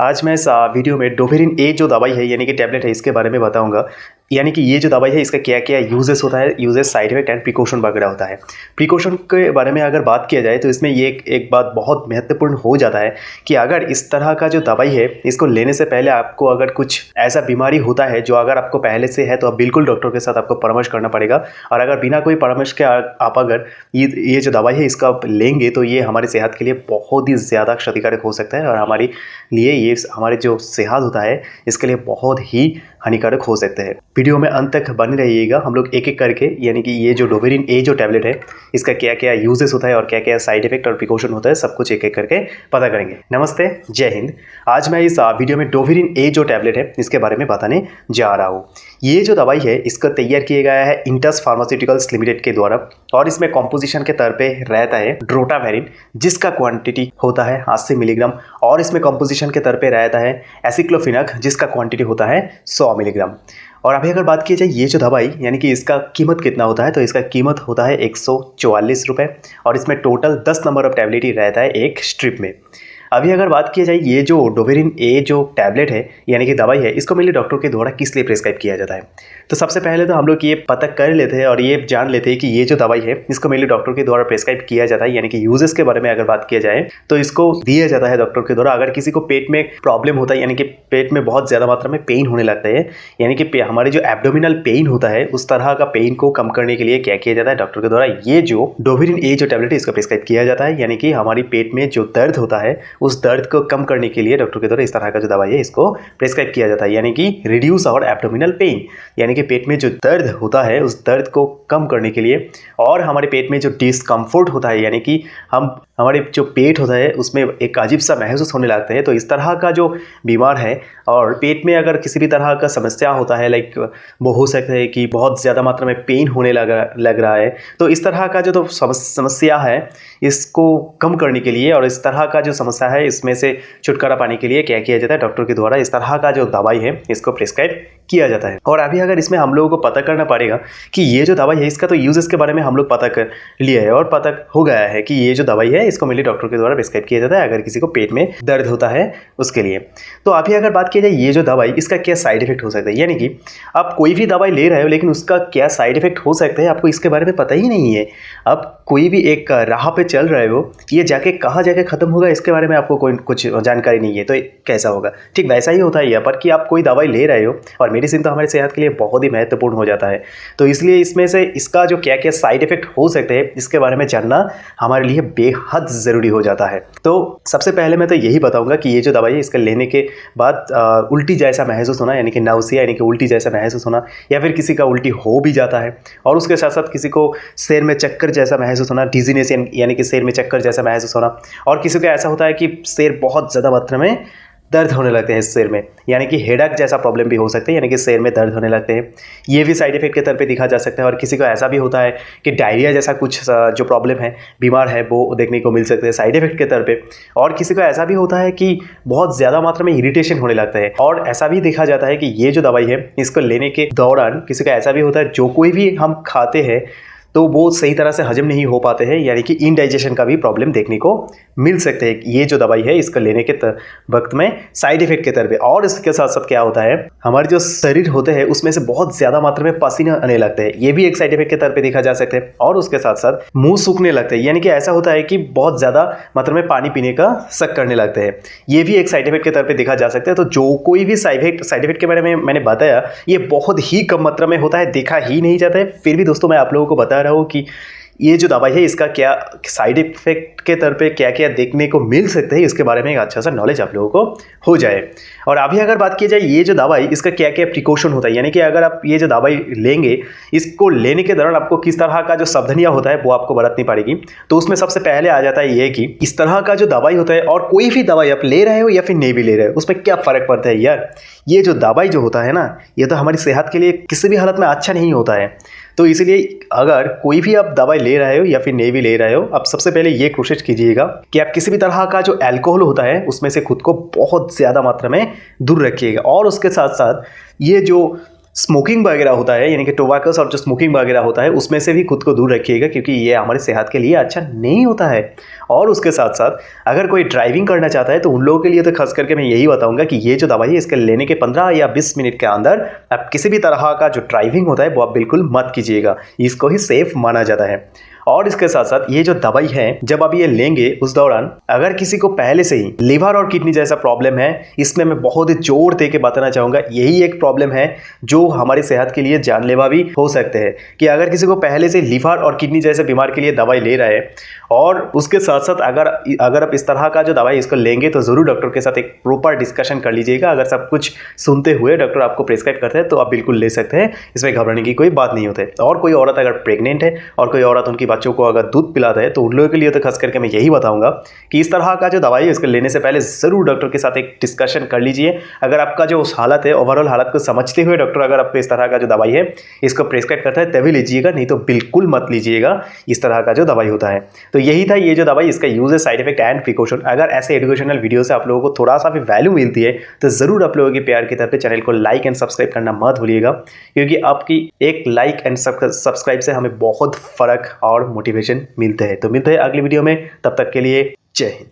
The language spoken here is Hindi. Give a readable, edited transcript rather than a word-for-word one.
आज मैं इस वीडियो में डोवेरिन ए जो दवाई है यानी कि टैबलेट है इसके बारे में बताऊंगा। यानी कि ये जो दवाई है इसका क्या क्या यूजेस होता है, uses, side effect and precaution वगैरह होता है। प्रिकॉशन के बारे में अगर बात किया जाए तो इसमें ये एक बात बहुत महत्वपूर्ण हो जाता है कि अगर इस तरह का जो दवाई है इसको लेने से पहले आपको अगर कुछ ऐसा बीमारी होता है जो अगर आपको पहले से है तो आप बिल्कुल डॉक्टर के साथ आपको परामर्श करना पड़ेगा। और अगर बिना कोई परामर्श के आप अगर ये जो दवाई है इसका लेंगे तो ये हमारी सेहत के लिए बहुत ही ज़्यादा क्षतिकारक हो सकता है और हमारे लिए ये हमारे जो सेहत होता है इसके लिए बहुत ही हानिकारक हो सकते हैं। वीडियो में अंत तक बने रहिएगा। हम लोग एक एक करके यानी कि ये जो डोवेरिन ए जो टैबलेट है इसका क्या क्या यूजेस होता है और क्या क्या साइड इफेक्ट और प्रिकॉशन होता है सब कुछ एक एक करके पता करेंगे। नमस्ते, जय हिंद। आज मैं इस वीडियो में डोवेरिन ए जो टैबलेट है इसके बारे में बताने जा रहा हूँ। ये जो दवाई है इसका तैयार किया गया है इंटस फार्मास्यूटिकल्स लिमिटेड के द्वारा और इसमें कॉम्पोजिशन के तौर पे रहता है ड्रोटावेरिन जिसका क्वांटिटी होता है 80 मिलीग्राम और इसमें कॉम्पोजिशन के तौर पे रहता है एसिक्लोफिनक जिसका क्वांटिटी होता है 100 मिलीग्राम। और अभी अगर बात की जाए ये जो दवाई यानी कि इसका कीमत कितना होता है तो इसका कीमत होता है 144 रुपये और इसमें टोटल 10 नंबर ऑफ टैबलेट ही रहता है एक स्ट्रिप में। अभी अगर बात की जाए ये जो डोवेरिन ए जो टैबलेट है यानी कि दवाई है इसको मेरे डॉक्टर के द्वारा किस लिए प्रिस्क्राइब किया जाता है। तो सबसे पहले तो हम लोग ये पता कर लेते हैं और ये जान लेते हैं कि ये जो दवाई है इसको मेरे डॉक्टर के द्वारा प्रिस्क्राइब किया जाता है। यानी कि यूजेस के बारे में अगर बात किया जाए तो इसको दिया जाता है डॉक्टर के द्वारा अगर किसी को पेट में प्रॉब्लम होता है यानी कि पेट में बहुत ज़्यादा मात्रा में पेन होने लगता है यानी कि हमारे जो एब्डोमिनल पेन होता है उस तरह का पेन को कम करने के लिए क्या किया जाता है डॉक्टर के द्वारा ये जो डोवेरिन ए जो टैबलेट है इसको प्रिस्क्राइब किया जाता है। यानी कि हमारी पेट में जो दर्द होता है उस दर्द को कम करने के लिए डॉक्टर के द्वारा इस तरह का जो दवाई है इसको प्रिस्क्राइब किया जाता है। यानी कि रिड्यूस आवर एब्डोमिनल पेन यानी कि पेट में जो दर्द होता है उस दर्द को कम करने के लिए और हमारे पेट में जो डिस्कम्फर्ट होता है यानी कि हमारे जो पेट होता है उसमें एक अजीब सा महसूस होने लगता है तो इस तरह का जो बीमार है और पेट में अगर किसी भी तरह का समस्या होता है लाइक वो हो सकता है कि बहुत ज़्यादा मात्रा में पेन होने लग रहा है तो इस तरह का जो तो समस्या है इसको कम करने के लिए और इस तरह का जो समस्या है इसमें से छुटकारा पाने के लिए क्या किया जाता है डॉक्टर के द्वारा इस तरह का जो दवाई है इसको प्रिस्क्राइब किया जाता है। और अभी अगर इसमें हम लोगों को पता करना पड़ेगा कि ये जो दवाई है इसका तो यूजेस के बारे में हम लोग पता कर लिया है और पता हो गया है कि ये जो दवाई है इसको मेरे डॉक्टर के द्वारा प्रिस्क्राइब किया जाता है अगर किसी को पेट में दर्द होता है उसके लिए। तो अभी अगर बात की जाए ये जो दवाई इसका क्या साइड इफेक्ट हो सकता है यानी कि आप कोई भी दवाई ले रहे हो लेकिन उसका क्या साइड इफेक्ट हो सकता है आपको इसके बारे में पता ही नहीं है। अब कोई भी एक राह पे चल रहे हो ये जाके कहाँ जाके खत्म होगा इसके बारे में आपको कोई कुछ जानकारी नहीं है तो कैसा होगा। ठीक वैसा ही होता है यहाँ पर कि आप कोई दवाई ले रहे हो और मेडिसिन तो हमारी सेहत के लिए बहुत ही महत्वपूर्ण हो जाता है तो इसलिए इसमें से इसका जो क्या क्या साइड इफेक्ट हो सकते हैं इसके बारे में जानना हमारे लिए बेहद ज़रूरी हो जाता है। तो सबसे पहले मैं तो यही बताऊंगा कि ये जो दवाई है इसका लेने के बाद उल्टी जैसा महसूस होना यानी कि नाउसिया यानी कि उल्टी जैसा महसूस होना या फिर किसी का उल्टी हो भी जाता है और उसके साथ साथ किसी को सिर में चक्कर जैसा महसूस होना, डिजीनेस यानी कि सिर में चक्कर जैसा महसूस होना और किसी को ऐसा होता है कि सिर बहुत ज़्यादा मात्रा में दर्द होने लगते हैं इस सिर में यानी कि हेडेक जैसा प्रॉब्लम भी हो सकते हैं यानी कि सिर में दर्द होने लगते हैं ये भी साइड इफेक्ट के तौर पे दिखा जा सकता है। और किसी को ऐसा भी होता है कि डायरिया जैसा कुछ जो प्रॉब्लम है बीमार है वो देखने को मिल सकते हैं साइड इफेक्ट के तौर पे। और किसी को ऐसा भी होता है कि बहुत ज़्यादा मात्रा में इरिटेशन होने लगता है और ऐसा भी देखा जाता है कि ये जो दवाई है इसको लेने के दौरान किसी का ऐसा भी होता है जो कोई भी हम खाते हैं तो वो सही तरह से हजम नहीं हो पाते हैं यानी कि इनडाइजेशन का भी प्रॉब्लम देखने को मिल सकते हैं ये जो दवाई है इसका लेने के वक्त में साइड इफेक्ट के तौर पे। और इसके साथ साथ क्या होता है हमारे जो शरीर होते हैं उसमें से बहुत ज़्यादा मात्रा में पसीना आने लगता है ये भी एक साइड इफेक्ट के तौर पे देखा जा सकता है। और उसके साथ साथ मुंह सूखने लगता है यानी कि ऐसा होता है कि बहुत ज़्यादा मात्रा में पानी पीने का शक करने लगते हैं ये भी एक साइड इफेक्ट के तौर पर देखा जा सकता है। तो जो कोई भी साइड इफेक्ट के बारे में मैंने बताया ये बहुत ही कम मात्रा में होता है, देखा ही नहीं जाता है। फिर भी दोस्तों मैं आप लोगों को बता रहा हूँ कि ये जो दवाई है इसका क्या साइड इफेक्ट के तौर पे क्या क्या देखने को मिल सकते हैं इसके बारे में एक अच्छा सा नॉलेज आप लोगों को हो जाए। और अभी अगर बात की जाए ये जो दवाई इसका क्या क्या प्रिकॉशन होता है यानी कि अगर आप ये जो दवाई लेंगे इसको लेने के दौरान आपको किस तरह का जो सावधानियां होता है वो आपको बरतनी पड़ेगी। तो उसमें सबसे पहले आ जाता है ये कि इस तरह का जो दवाई होता है और कोई भी दवाई आप ले रहे हो या फिर नहीं भी ले रहे हो उसमें क्या फ़र्क पड़ता है यार। ये जो दवाई जो होता है ना ये तो हमारी सेहत के लिए किसी भी हालत में अच्छा नहीं होता है। तो इसलिए अगर कोई भी आप दवाई ले रहे हो या फिर नहीं भी ले रहे हो आप सबसे पहले ये कोशिश कीजिएगा कि आप किसी भी तरह का जो अल्कोहल होता है उसमें से खुद को बहुत ज़्यादा मात्रा में दूर रखिएगा। और उसके साथ साथ ये जो स्मोकिंग वगैरह होता है, यानी कि टोबैकोस और जो स्मोकिंग वगैरह होता है उसमें से भी खुद को दूर रखिएगा, क्योंकि ये हमारी सेहत के लिए अच्छा नहीं होता है। और उसके साथ साथ अगर कोई ड्राइविंग करना चाहता है तो उन लोगों के लिए तो खास करके मैं यही बताऊंगा कि ये जो दवाई है इसके लेने के 15 या 20 मिनट के अंदर आप किसी भी तरह का जो ड्राइविंग होता है वो आप बिल्कुल मत कीजिएगा, इसको ही सेफ माना जाता है। और इसके साथ साथ ये जो दवाई है जब आप ये लेंगे उस दौरान अगर किसी को पहले से ही लिवर और किडनी जैसा प्रॉब्लम है, इसमें मैं बहुत ही जोर दे के बताना चाहूँगा, यही एक प्रॉब्लम है जो हमारी सेहत के लिए जानलेवा भी हो सकते हैं। कि अगर किसी को पहले से लिवर और किडनी जैसे बीमार के लिए दवाई ले रहा है और उसके साथ साथ अगर आप इस तरह का जो दवाई इसको लेंगे तो ज़रूर डॉक्टर के साथ एक प्रॉपर डिस्कशन कर लीजिएगा। अगर सब कुछ सुनते हुए डॉक्टर आपको प्रिस्क्राइब करते हैं तो आप बिल्कुल ले सकते हैं, इसमें घबराने की कोई बात नहीं होती। और कोई औरत अगर प्रेग्नेंट है और कोई औरत उनकी बच्चों को अगर दूध पिलाता है तो उन लोगों के लिए तो खास करके मैं यही बताऊंगा कि इस तरह का जो दवाई है इसको लेने से पहले ज़रूर डॉक्टर के साथ एक डिस्कशन कर लीजिए। अगर आपका जो उस हालत है ओवरऑल हालत को समझते हुए डॉक्टर अगर आपको इस तरह का जो दवाई है इसको प्रिस्क्राइब करता है तभी लीजिएगा, नहीं तो बिल्कुल मत लीजिएगा इस तरह का जो दवाई होता है। तो यही था ये जो दवाई, इसका uses, side effect and precaution. अगर ऐसे एजुकेशनल वीडियो से आप लोगों को थोड़ा सा भी वैल्यू मिलती है तो ज़रूर आप लोगों के प्यार की तरफ चैनल को लाइक एंड सब्सक्राइब करना मत भूलिएगा, क्योंकि आपकी एक लाइक एंड सब्सक्राइब से हमें बहुत फ़र्क और मोटिवेशन मिलते हैं। तो मिलते हैं अगली वीडियो में, तब तक के लिए जय हिंद।